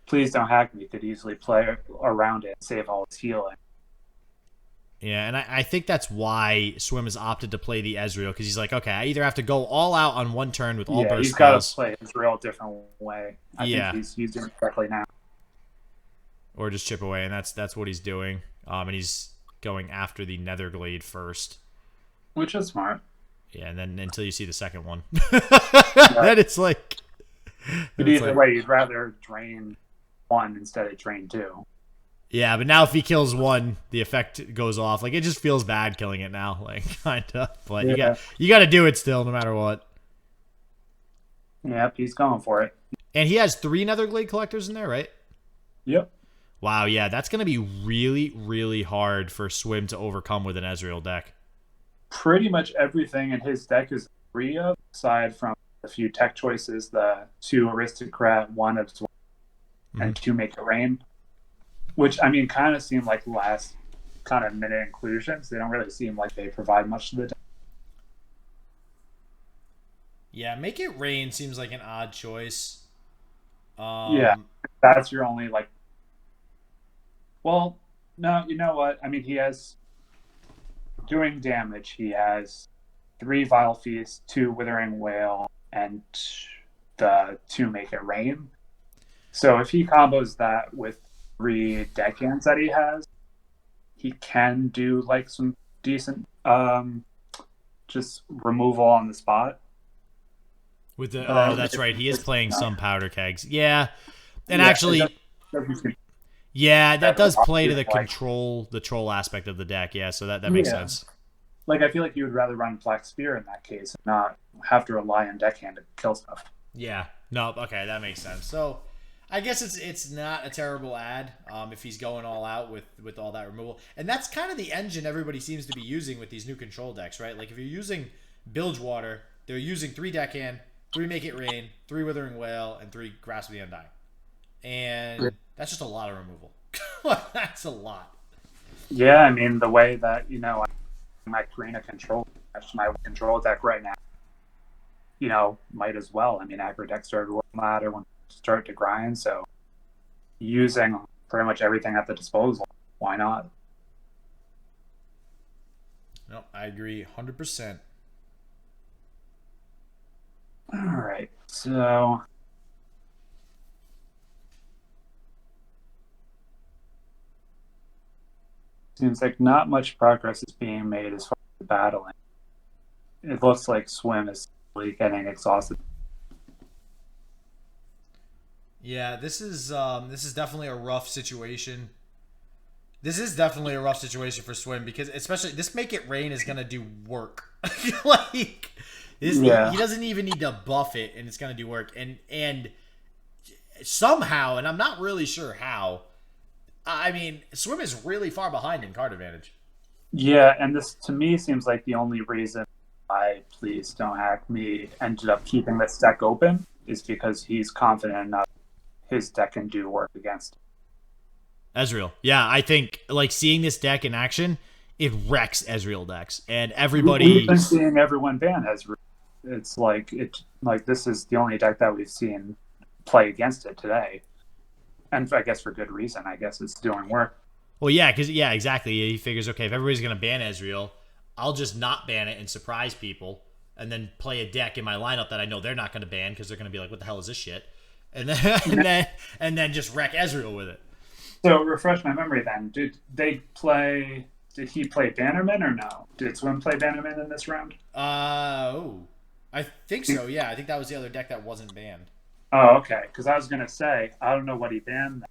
Plzdonhakme could easily play around it and save all its healing. Yeah, and I think that's why Swim has opted to play the Ezreal, because he's like, okay, I either have to go all out on 1 turn with all burst he's got to spells. play Ezreal a different way. I think he's using it correctly now. 'Cause, I mean, he's got to play Ezreal a different way. I think he's using it correctly now. Yeah, he's got to play Ezreal a different way. I think he's using it correctly now. or just chip away, and that's what he's doing. And he's going after the Netherglade first, which is smart. Yeah, and then until you see the second one, Yeah. then it's like. But either way, you'd rather drain one instead of drain two. Yeah, but now if he kills one, the effect goes off. Like, it just feels bad killing it now, like, kind of. But you got to do it still, no matter what. Yep, he's going for it. And he has 3 Netherglade collectors in there, right? Yep. Wow, yeah, that's going to be really, really hard for Swim to overcome with an Ezreal deck. Pretty much everything in his deck is free of, aside from a few tech choices, the 2 Aristocrat, 1 Absorb, and 2 Make It Rain. Which, I mean, kind of seem like last kind of minute inclusions. They don't really seem like they provide much to the deck. Yeah, Make It Rain seems like an odd choice. Yeah, that's your only, like... Well, no, you know what? I mean, he has... Doing damage, he has 3 Vile Feast, 2 Withering Wail, and the 2 Make It Rain. So if he combos that with 3 deckhands that he has, he can do like some decent just removal on the spot. With the that's right, he is playing some powder kegs. Yeah. And actually that does play to the troll aspect of the deck. Yeah, so that makes sense. Like, I feel like you would rather run Black Spear in that case and not have to rely on deckhand to kill stuff. Yeah. No, okay, that makes sense. So I guess it's not a terrible ad if he's going all out with all that removal. And that's kind of the engine everybody seems to be using with these new control decks, right? Like, if you're using Bilgewater, they're using 3 Deckhand, 3 Make It Rain, 3 Withering Wail, and 3 Grasp of the Undying. And that's just a lot of removal. That's a lot. Yeah, I mean, the way that, I might green a control, that's my control deck right now, might as well. I mean, aggro decks are everywhere matter when start to grind, so using pretty much everything at the disposal, why not? No, I agree 100%. All right, so seems like not much progress is being made as far as the battling. It looks like Swim is really getting exhausted. Yeah, this is definitely a rough situation. This is definitely a rough situation for Swim, because especially this Make It Rain is gonna do work. Like, he doesn't even need to buff it, and it's gonna do work. And somehow, and I'm not really sure how, I mean, Swim is really far behind in card advantage. Yeah, and this to me seems like the only reason why Plzdonhakme ended up keeping this deck open is because he's confident enough his deck can do work against Ezreal. Yeah, I think, like, seeing this deck in action, it wrecks Ezreal decks, and everybody. We've been seeing everyone ban Ezreal. It's like this is the only deck that we've seen play against it today, and I guess for good reason. I guess it's doing work. Well, yeah, exactly. He figures, okay, if everybody's gonna ban Ezreal, I'll just not ban it and surprise people, and then play a deck in my lineup that I know they're not gonna ban because they're gonna be like, "What the hell is this shit?" And then just wreck Ezreal with it. So refresh my memory then. Did he play Bannerman or no? Did Swim play Bannerman in this round? I think so, yeah. I think that was the other deck that wasn't banned. Oh, okay. Because I was going to say, I don't know what he banned.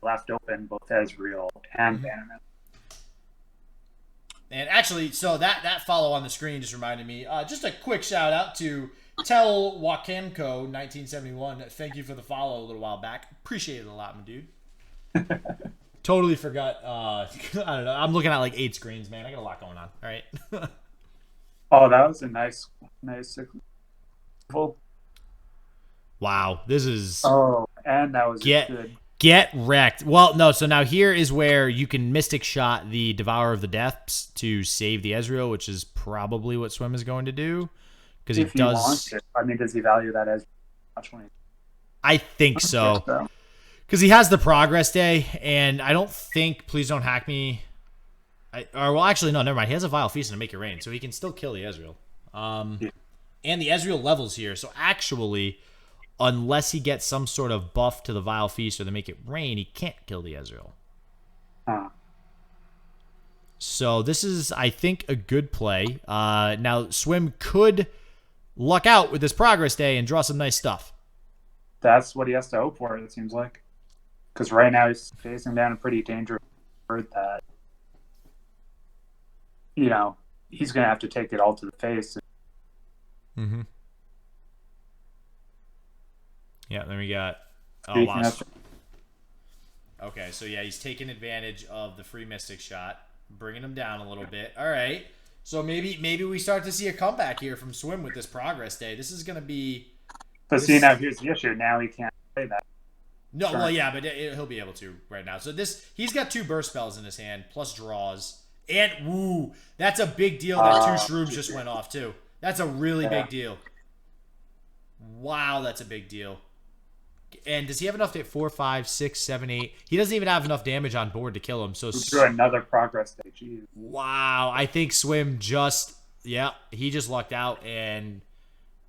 Left open both Ezreal and Bannerman. And actually, so that follow on the screen just reminded me, just a quick shout out to Tell Wakenko 1971. Thank you for the follow a little while back. Appreciate it a lot, my dude. Totally forgot. I don't know. I'm looking at like 8 screens, man. I got a lot going on. All right. Oh, that was a nice. Wow, this is. Oh, and that was good. Get wrecked. Well, no. So now here is where you can Mystic Shot the Devourer of the Depths to save the Ezreal, which is probably what Swim is going to do, because he does. I mean, does he value that as much money? I think so. Because he has the Progress Day, and I don't think Plzdonhakme. Actually, no, never mind. He has a Vile Feast and a Make It Rain, so he can still kill the Ezreal. And the Ezreal levels here. So actually, unless he gets some sort of buff to the Vile Feast or they make it rain, he can't kill the Ezreal. So this is, I think, a good play. Now, Swim could luck out with this Progress Day and draw some nice stuff. That's what he has to hope for, it seems like. Because right now he's facing down a pretty dangerous bird that, you know, he's going to have to take it all to the face. Mm-hmm. Yeah, then we got... Oh, wow. Okay, so yeah, he's taking advantage of the free Mystic Shot, bringing him down a little bit. All right, so maybe we start to see a comeback here from Swim with this Progress Day. This is going to be... But see, now here's the issue. Now he can't play that. No, well, yeah, but he'll be able to right now. So he's got 2 burst spells in his hand, plus draws. And, woo, that's a big deal that 2 shrooms just went off, too. That's a really big deal. Wow, that's a big deal. And does he have enough to hit 4, 5, 6, 7, 8? He doesn't even have enough damage on board to kill him. So through another Progress Day. Jeez. Wow, I think Swim just, he just lucked out and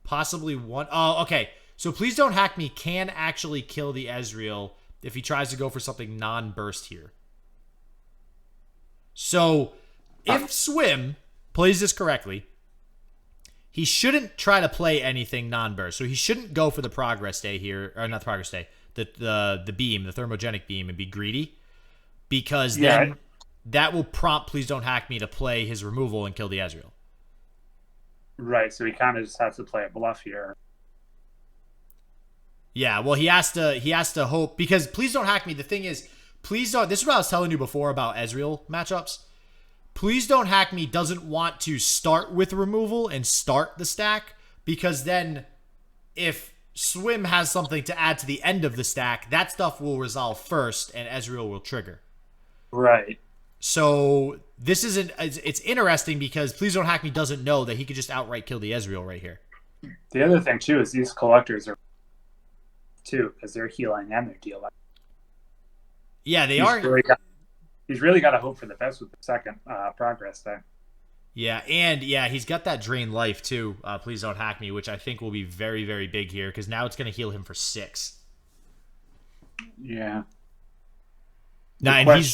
possibly won. Oh, okay. So Please Don't Hack Me can actually kill the Ezreal if he tries to go for something non-burst here. So if Swim plays this correctly, he shouldn't try to play anything non-burst. So he shouldn't go for the Progress Day here, or not the Progress Day, the beam, the thermogenic beam, and be greedy, because then that will prompt Please Don't Hack Me to play his removal and kill the Ezreal. Right, so he kind of just has to play a bluff here. Yeah, well, he has to hope, because Please Don't Hack Me, the thing is, this is what I was telling you before about Ezreal matchups. Please Don't Hack Me doesn't want to start with removal and start the stack, because then if Swim has something to add to the end of the stack, that stuff will resolve first and Ezreal will trigger. Right. So this isn't, it's interesting because Please Don't Hack Me doesn't know that he could just outright kill the Ezreal right here. The other thing too is these collectors are too, because they're healing and they're dealing. Yeah, they are. He's really got to hope for the best with the second Progress Day. Yeah, and he's got that Drain Life too. Please Don't Hack Me, which I think will be very, very big here, because now it's going to heal him for 6. Yeah. Now, and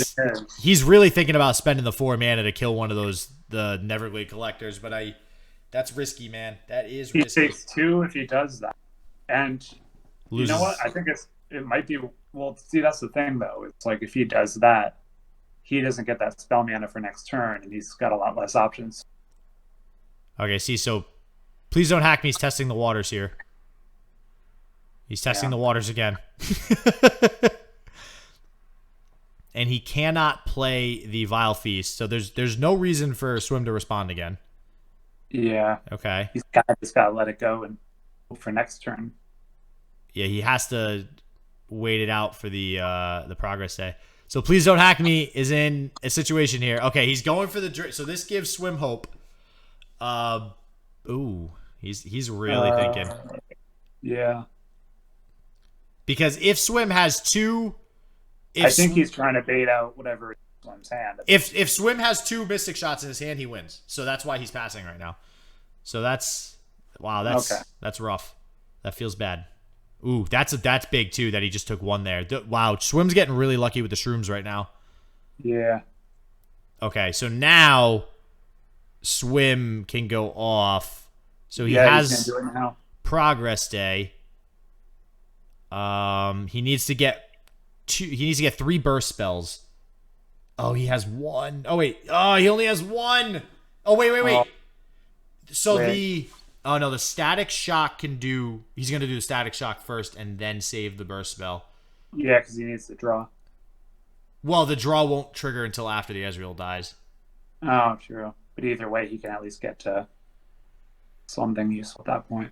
he's really thinking about spending the 4 mana to kill one of the Neverglade collectors, but that's risky, man. That is risky. He takes 2 if he does that, and loses. You know what? I think it might be. Well, see, that's the thing though. It's like if he does that, he doesn't get that spell mana for next turn, and he's got a lot less options. Okay, see, so Please Don't Hack Me. He's testing the waters here. He's testing the waters again. And he cannot play the Vile Feast, so there's no reason for Swim to respond again. Yeah. Okay. He's just got to let it go and hope for next turn. Yeah, he has to wait it out for the Progress Day. So Please Don't Hack Me is in a situation here. Okay, he's going for the... So this gives Swim hope. Ooh, he's really thinking. Yeah. Because if Swim has 2... I think he's trying to bait out whatever Swim's hand. If Swim has 2 Mystic Shots in his hand, he wins. So that's why he's passing right now. So that's... Wow, that's rough. That feels bad. Ooh, that's big too, that he just took 1 there. Wow, Swim's getting really lucky with the shrooms right now. Yeah. Okay, so now Swim can go off. So he has do it now. Progress Day. He needs to get 2. He needs to get 3 burst spells. Oh, he has 1. Oh wait. Oh, he only has 1. Oh wait. So oh no, the Static Shock can do... He's going to do the Static Shock first and then save the burst spell. Yeah, because he needs to draw. Well, the draw won't trigger until after the Ezreal dies. Oh, true. But either way, he can at least get to something useful at that point.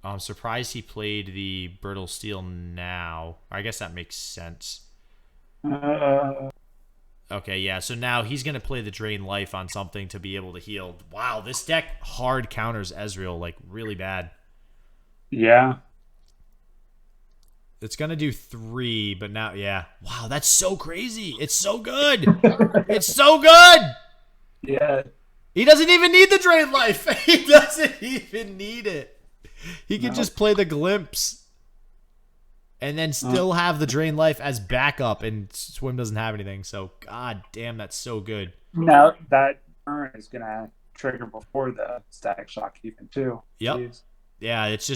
I'm surprised he played the Brittle Steel now. I guess that makes sense. Okay, yeah, so now he's going to play the Drain Life on something to be able to heal. Wow, this deck hard counters Ezreal, like, really bad. Yeah. It's going to do 3, but now, yeah. Wow, that's so crazy. It's so good. It's so good. Yeah. He doesn't even need the Drain Life. He doesn't even need it. He can just play the Glimpse. and then still have the drain life as backup, and Swim doesn't have anything. So god damn, that's so good. Now that turn is gonna trigger before the static shock even too. Yep. Jeez. Yeah, it's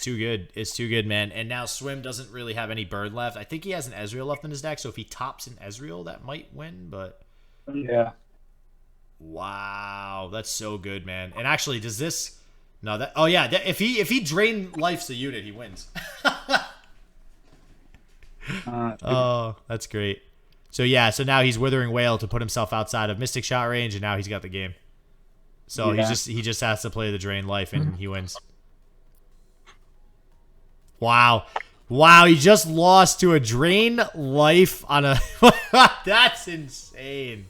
too good. It's too good, man. And now Swim doesn't really have any bird left. I think he has an Ezreal left in his deck, so if he tops an Ezreal, that might win, but Yeah. wow, that's so good, man. And actually, does this no that oh yeah, if he drain lifes a unit, he wins. Oh, that's great. So yeah, so now he's Withering Wail to put himself outside of Mystic Shot range, and now he's got the game. So Yeah. he just has to play the drain life, and he wins. Wow. Wow, he just lost to a drain life on a that's insane.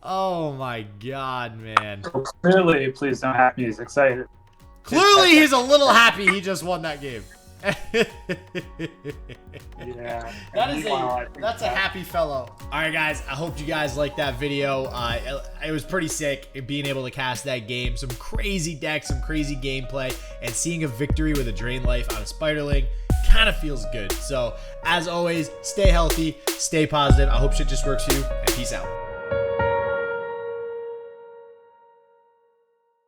Oh my god, man. So clearly, Plzdonhakme is excited. Clearly he's a little happy he just won that game. Yeah. That's a happy fellow. All right, guys. I hope you guys liked that video. It was pretty sick being able to cast that game. Some crazy decks, some crazy gameplay, and seeing a victory with a drain life on a Spiderling kind of feels good. So, as always, stay healthy, stay positive. I hope shit just works for you, and peace out.